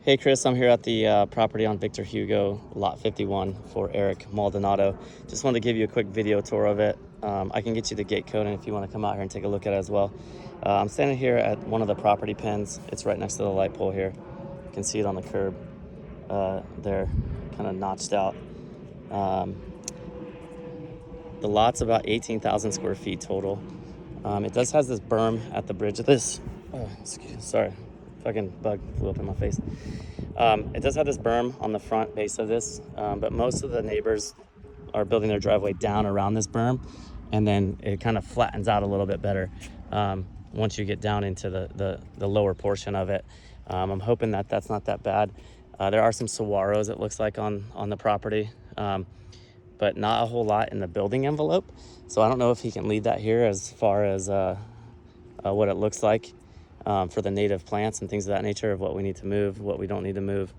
Hey Chris, I'm here at the property on Victor Hugo, lot 51 for Eric Maldonado. Just wanted to give you a quick video tour of it. I can get you the gate code, and if you want to come out here and take a look at it as well. I'm standing here at one of the property pins. It's right next to the light pole here. You can see it on the curb there, kind of notched out. The lot's about 18,000 square feet total. It does has this berm at the bridge of this. Oh, sorry, fucking bug flew up in my face. It does have this berm on the front base of this, but most of the neighbors are building their driveway down around this berm, and then it kind of flattens out a little bit better once you get down into the lower portion of it. I'm hoping that that's not that bad. There are some saguaros, it looks like, on the property, but not a whole lot in the building envelope. So I don't know if he can leave that here as far as what it looks like for the native plants and things of that nature, of what we need to move, what we don't need to move,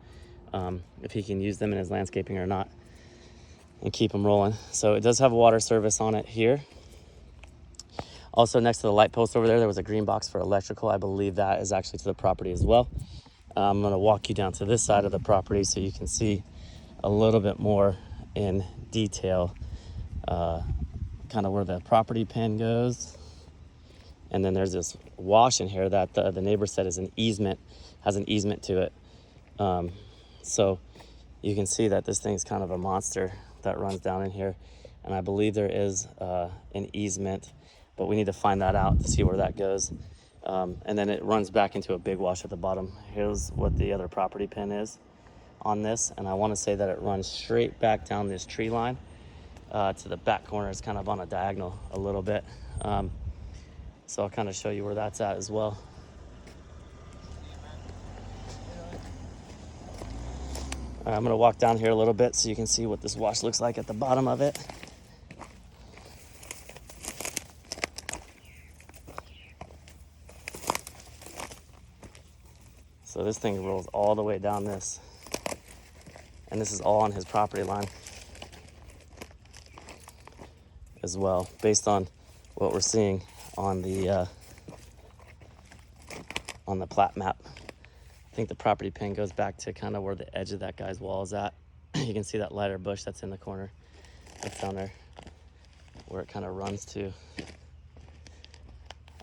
if he can use them in his landscaping or not, and keep them rolling. So it does have water service on it here. Also, next to the light post over there, there was a green box for electrical. I believe that is actually to the property as well. I'm going to walk you down to this side of the property so you can see a little bit more in detail, kind of where the property pin goes. And then there's this wash in here that the neighbor said is an easement, has an easement to it. So you can see that this thing's kind of a monster that runs down in here. And I believe there is an easement, but we need to find that out to see where that goes. And then it runs back into a big wash at the bottom. Here's what the other property pin is on this. And I want to say that it runs straight back down this tree line to the back corner. It's kind of on a diagonal a little bit. So I'll kind of show you where that's at as well. All right, I'm going to walk down here a little bit so you can see what this wash looks like at the bottom of it. So this thing rolls all the way down this, and this is all on his property line as well, based on what we're seeing on the plat map. I think the property pin goes back to kind of where the edge of that guy's wall is at. You can see that lighter bush that's in the corner. That's down there where it kind of runs to.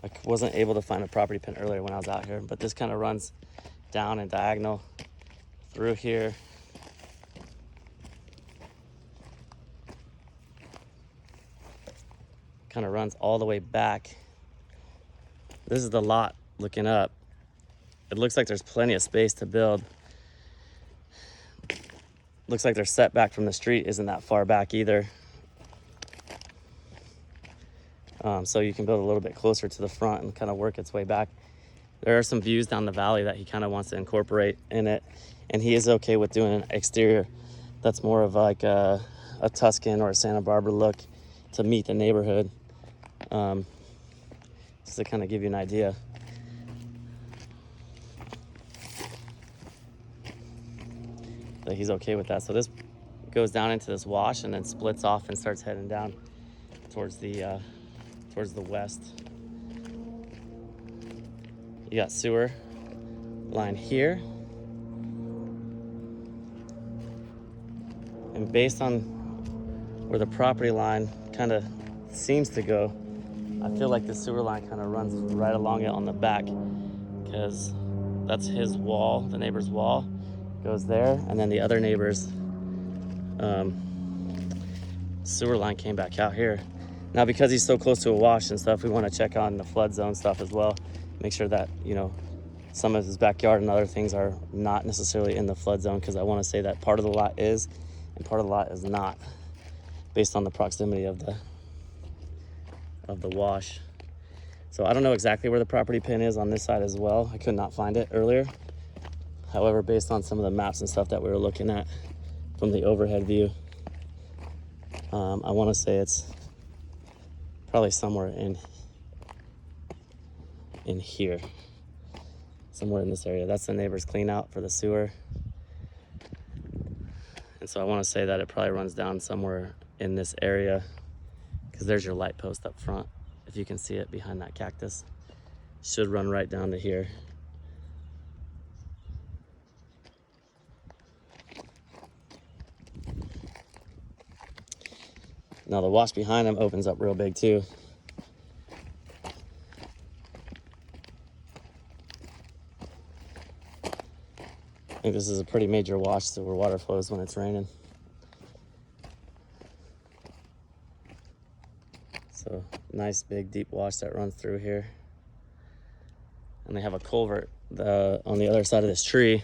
I wasn't able to find a property pin earlier when I was out here, but this kind of runs down and diagonal through here. Kind of runs all the way back. This is the lot looking up. It looks like there's plenty of space to build. Looks like their setback from the street isn't that far back either. So you can build a little bit closer to the front and kind of work its way back. There are some views down the valley that he kind of wants to incorporate in it, and he is okay with doing an exterior that's more of like a Tuscan or a Santa Barbara look to meet the neighborhood. Just to kind of give you an idea. That he's okay with that. So this goes down into this wash and then splits off and starts heading down towards the west. You got sewer line here. And based on where the property line kind of seems to go, I feel like the sewer line kind of runs right along it on the back, because that's his wall, the neighbor's wall goes there, and then the other neighbor's sewer line came back out here. Now, because he's so close to a wash and stuff, we want to check on the flood zone stuff as well. Make sure that, you know, some of his backyard and other things are not necessarily in the flood zone, because I want to say that part of the lot is and part of the lot is not, based on the proximity of the wash. So I don't know exactly where the property pin is on this side as well. I could not find it earlier. However, based on some of the maps and stuff that we were looking at from the overhead view, I want to say it's probably somewhere in here, somewhere in this area. That's the neighbor's clean out for the sewer. And so I want to say that it probably runs down somewhere in this area, because there's your light post up front. If you can see it behind that cactus, should run right down to here. Now the wash behind him opens up real big too. I think this is a pretty major wash to where water flows when it's raining. So nice big deep wash that runs through here. And they have a culvert on the other side of this tree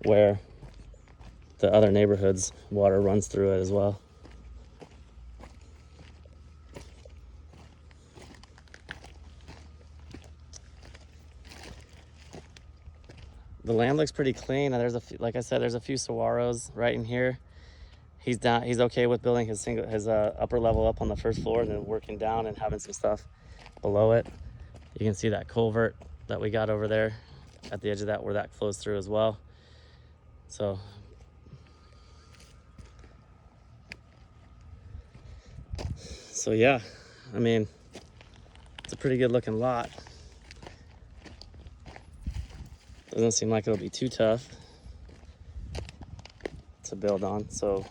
where the other neighborhood's water runs through it as well. The land looks pretty clean. There's like I said, there's a few saguaros right in here. He's okay with building his upper level up on the first floor and then working down and having some stuff below it. You can see that culvert that we got over there at the edge of that where that flows through as well. So yeah, I mean, it's a pretty good looking lot. Doesn't seem like it'll be too tough to build on. So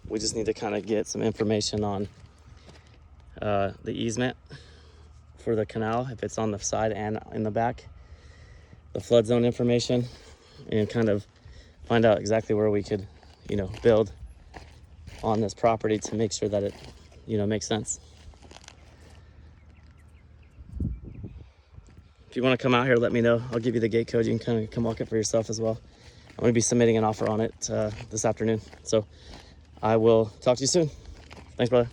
we just need to kind of get some information on the easement for the canal, if it's on the side and in the back, the flood zone information, and kind of find out exactly where we could, build on this property to make sure that it, makes sense. If you want to come out here, let me know. I'll give you the gate code. You can kind of come walk it for yourself as well. I'm going to be submitting an offer on it this afternoon. So I will talk to you soon. Thanks, brother.